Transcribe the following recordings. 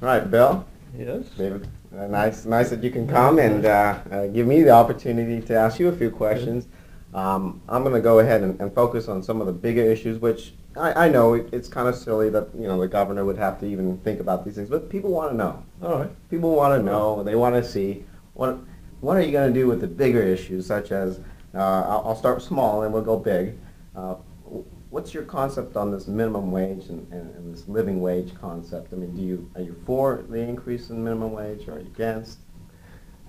All right, Bill. Yes. David, nice that you can come and give me the opportunity to ask you a few questions. I'm going to go ahead and focus on some of the bigger issues, which I know it's kind of silly that the governor would have to even think about these things, but people want to know. All right. People want to know. They want to see what are you going to do with the bigger issues, such as I'll start small and we'll go big. What's your concept on this minimum wage and this living wage concept? I mean, are you for the increase in minimum wage, or are you against?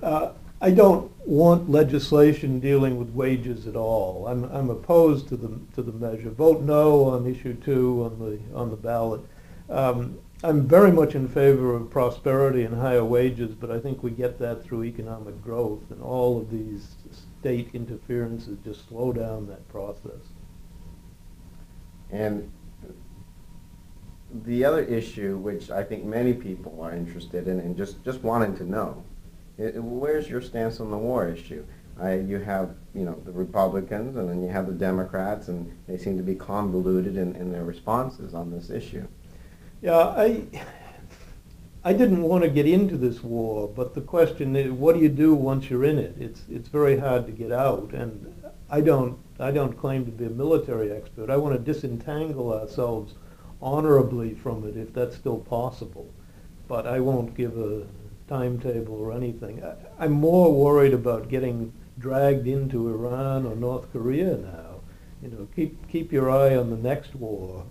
I don't want legislation dealing with wages at all. I'm opposed to the measure. Vote no on issue 2 on the ballot. I'm very much in favor of prosperity and higher wages, but I think we get that through economic growth, and all of these state interferences just slow down that process. And the other issue, which I think many people are interested in and just wanting to know, where's your stance on the war issue? You have the Republicans, and then you have the Democrats, and they seem to be convoluted in their responses on this issue. Yeah, I didn't want to get into this war, but the question is, what do you do once you're in it? It's very hard to get out, and I don't claim to be a military expert. I want to disentangle ourselves honorably from it, if that's still possible. But I won't give a timetable or anything. I'm more worried about getting dragged into Iran or North Korea now. Keep your eye on the next war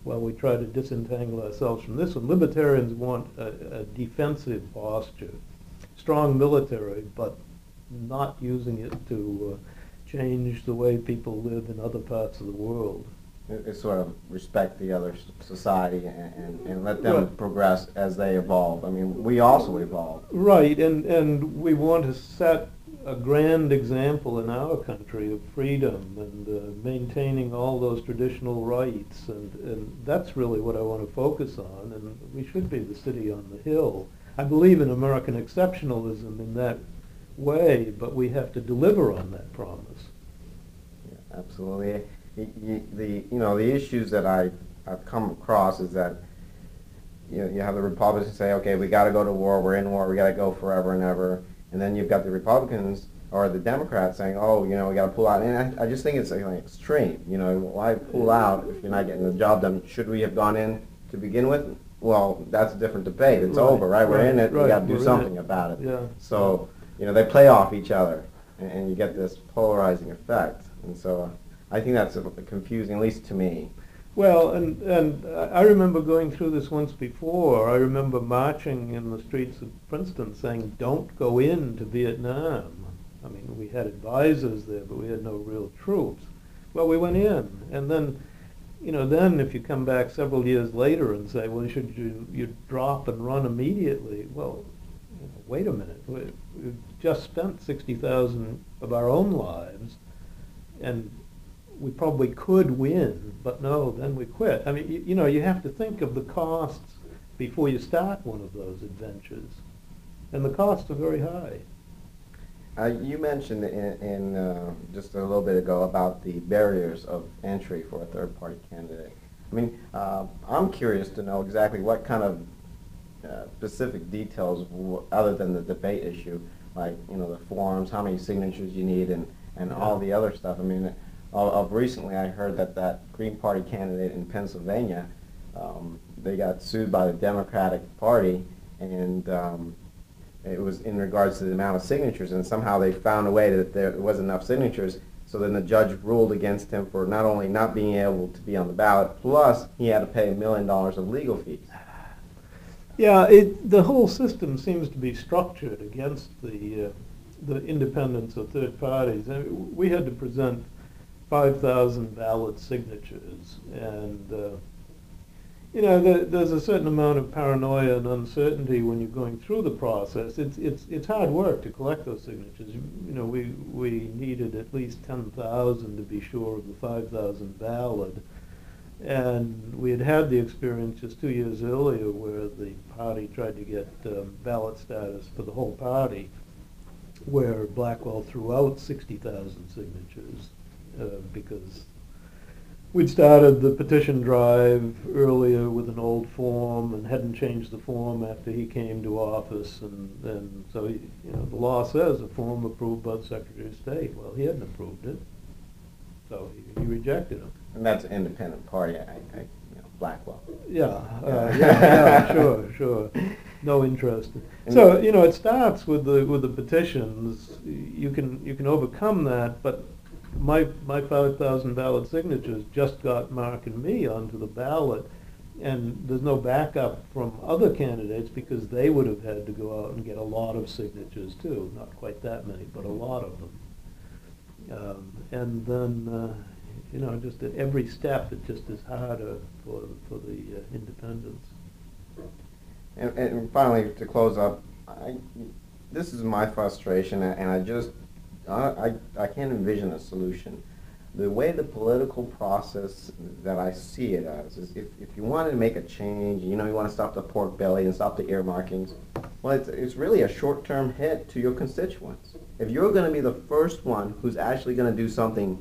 while we try to disentangle ourselves from this one. Libertarians want a defensive posture, strong military, but not using it to change the way people live in other parts of the world. It's sort of respect the other society and let them progress as they evolve. I mean, we also evolve. Right, and we want to set a grand example in our country of freedom and maintaining all those traditional rights, and that's really what I want to focus on, and we should be the city on the hill. I believe in American exceptionalism in that way, but we have to deliver on that promise. Yeah, absolutely. The issues that I've come across is that you have the Republicans say, okay, we got to go to war, we're in war, we got to go forever and ever, and then you've got the Republicans or the Democrats saying, oh, we got to pull out, and I just think it's extreme. Why pull out if you're not getting the job done? Should we have gone in to begin with? Well, that's a different debate. It's over, right? We're in it. We got to do something about it. Yeah. So they play off each other, and you get this polarizing effect, and so. I think that's confusing, at least to me. Well, and I remember going through this once before. I remember marching in the streets of Princeton saying, don't go into Vietnam. I mean, we had advisors there, but we had no real troops. Well, we went in, and then, then if you come back several years later and say, well, should you drop and run immediately? Well, wait a minute. We've just spent 60,000 of our own lives, and we probably could win, but no, then we quit. I mean, you have to think of the costs before you start one of those adventures, and the costs are very high. You mentioned in just a little bit ago about the barriers of entry for a third-party candidate. I mean, I'm curious to know exactly what kind of specific details, other than the debate issue, like the forms, how many signatures you need, and all the other stuff. I mean. Of recently, I heard that Green Party candidate in Pennsylvania, they got sued by the Democratic Party, and it was in regards to the amount of signatures, and somehow they found a way that there wasn't enough signatures, so then the judge ruled against him for not only not being able to be on the ballot, plus he had to pay $1 million of legal fees. Yeah, the whole system seems to be structured against the independence of third parties. I mean, we had to present 5,000 valid signatures, and there's a certain amount of paranoia and uncertainty when you're going through the process. It's hard work to collect those signatures. We needed at least 10,000 to be sure of the 5,000 valid, and we had the experience just 2 years earlier where the party tried to get ballot status for the whole party, where Blackwell threw out 60,000 signatures. Because We'd started the petition drive earlier with an old form and hadn't changed the form after he came to office, and so, the law says a form approved by the Secretary of State. Well, he hadn't approved it, so he rejected him. And that's an independent party, Blackwell. Yeah, yeah, sure. No interest. So, it starts with the petitions. You can overcome that, but my 5,000 ballot signatures just got Mark and me onto the ballot, and there's no backup from other candidates because they would have had to go out and get a lot of signatures too. Not quite that many, but a lot of them. And then, just at every step, it just is harder for the independents. And finally, to close up, this is my frustration, and I can't envision a solution. The way the political process that I see it as is, if you want to make a change, you want to stop the pork belly and stop the earmarkings, well, it's really a short-term hit to your constituents. If you're going to be the first one who's actually going to do something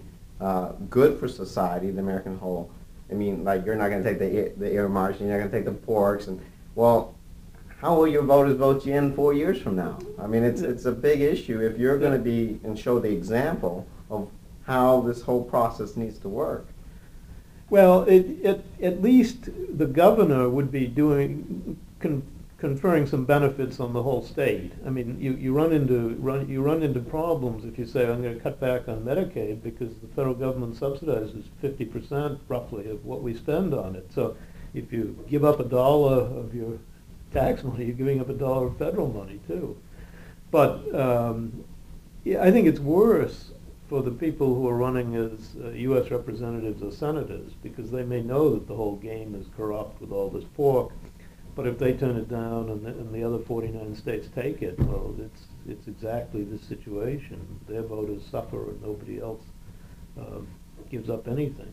good for society, the American whole, like, you're not going to take the earmarks, you're not going to take the porks, and, well, how will your voters vote you in 4 years from now? It's a big issue if you're going to be and show the example of how this whole process needs to work. Well, at least the governor would be conferring some benefits on the whole state. You run into problems if you say, I'm going to cut back on Medicaid because the federal government subsidizes 50% roughly of what we spend on it. So if you give up $1 of your tax money, you're giving up $1 of federal money too. But I think it's worse for the people who are running as U.S. representatives or senators, because they may know that the whole game is corrupt with all this pork. But if they turn it down and the other 49 states take it, well, it's exactly the situation. Their voters suffer and nobody else gives up anything.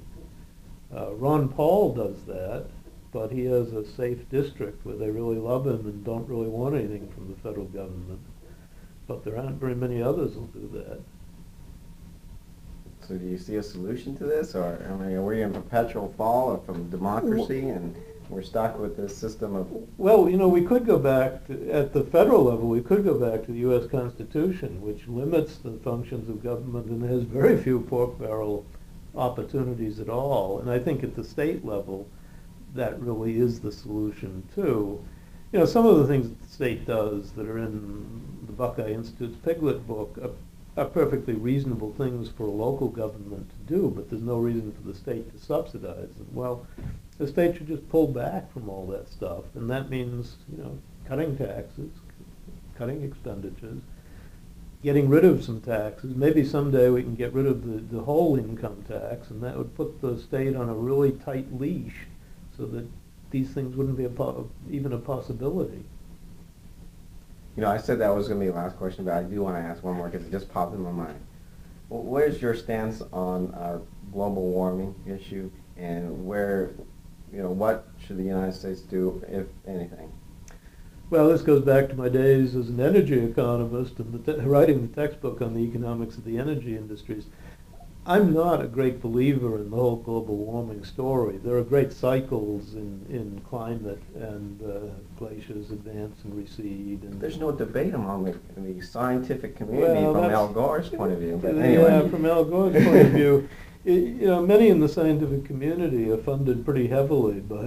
Ron Paul does that, but he has a safe district where they really love him and don't really want anything from the federal government. But there aren't very many others who'll do that. So do you see a solution to this, or are we in perpetual fall from democracy, and we're stuck with this system of... Well, we could go back at the federal level, we could go back to the U.S. Constitution, which limits the functions of government and has very few pork barrel opportunities at all. And I think at the state level, that really is the solution too. Some of the things that the state does that are in the Buckeye Institute's Piglet book are perfectly reasonable things for a local government to do, but there's no reason for the state to subsidize them. Well, the state should just pull back from all that stuff, and that means, cutting taxes, cutting expenditures, getting rid of some taxes. Maybe someday we can get rid of the whole income tax, and that would put the state on a really tight leash so that these things wouldn't be even a possibility. I said that was going to be the last question, but I do want to ask one more because it just popped in my mind. Well, where's your stance on our global warming issue, and what should the United States do, if anything? Well, this goes back to my days as an energy economist and writing the textbook on the economics of the energy industries. I'm not a great believer in the whole global warming story. There are great cycles in climate, and glaciers advance and recede. And there's no debate among the scientific community from Al Gore's point of view. But anyway. Yeah, from Al Gore's point of view, many in the scientific community are funded pretty heavily by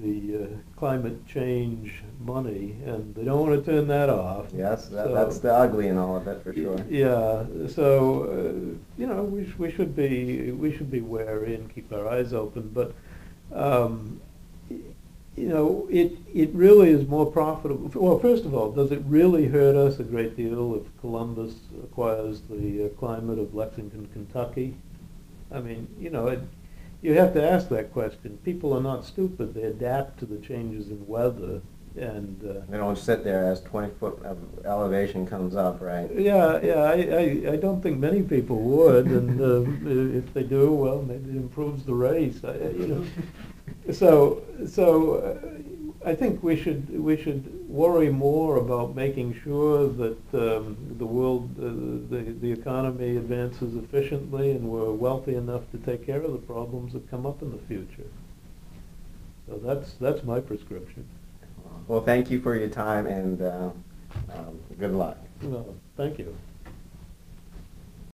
the climate change money, and they don't want to turn that off. Yes, that's the ugly in all of it, for sure. Yeah, so we should be wary and keep our eyes open, but it really is more profitable. Well, first of all, does it really hurt us a great deal if Columbus acquires the climate of Lexington, Kentucky? You have to ask that question. People are not stupid. They adapt to the changes in weather, and they don't sit there as 20-foot of elevation comes up, right? Yeah. I don't think many people would, and if they do, well, maybe it improves the race. So I think we should worry more about making sure that the world, the economy advances efficiently, and we're wealthy enough to take care of the problems that come up in the future. So that's my prescription. Well, thank you for your time, and good luck. Well, thank you.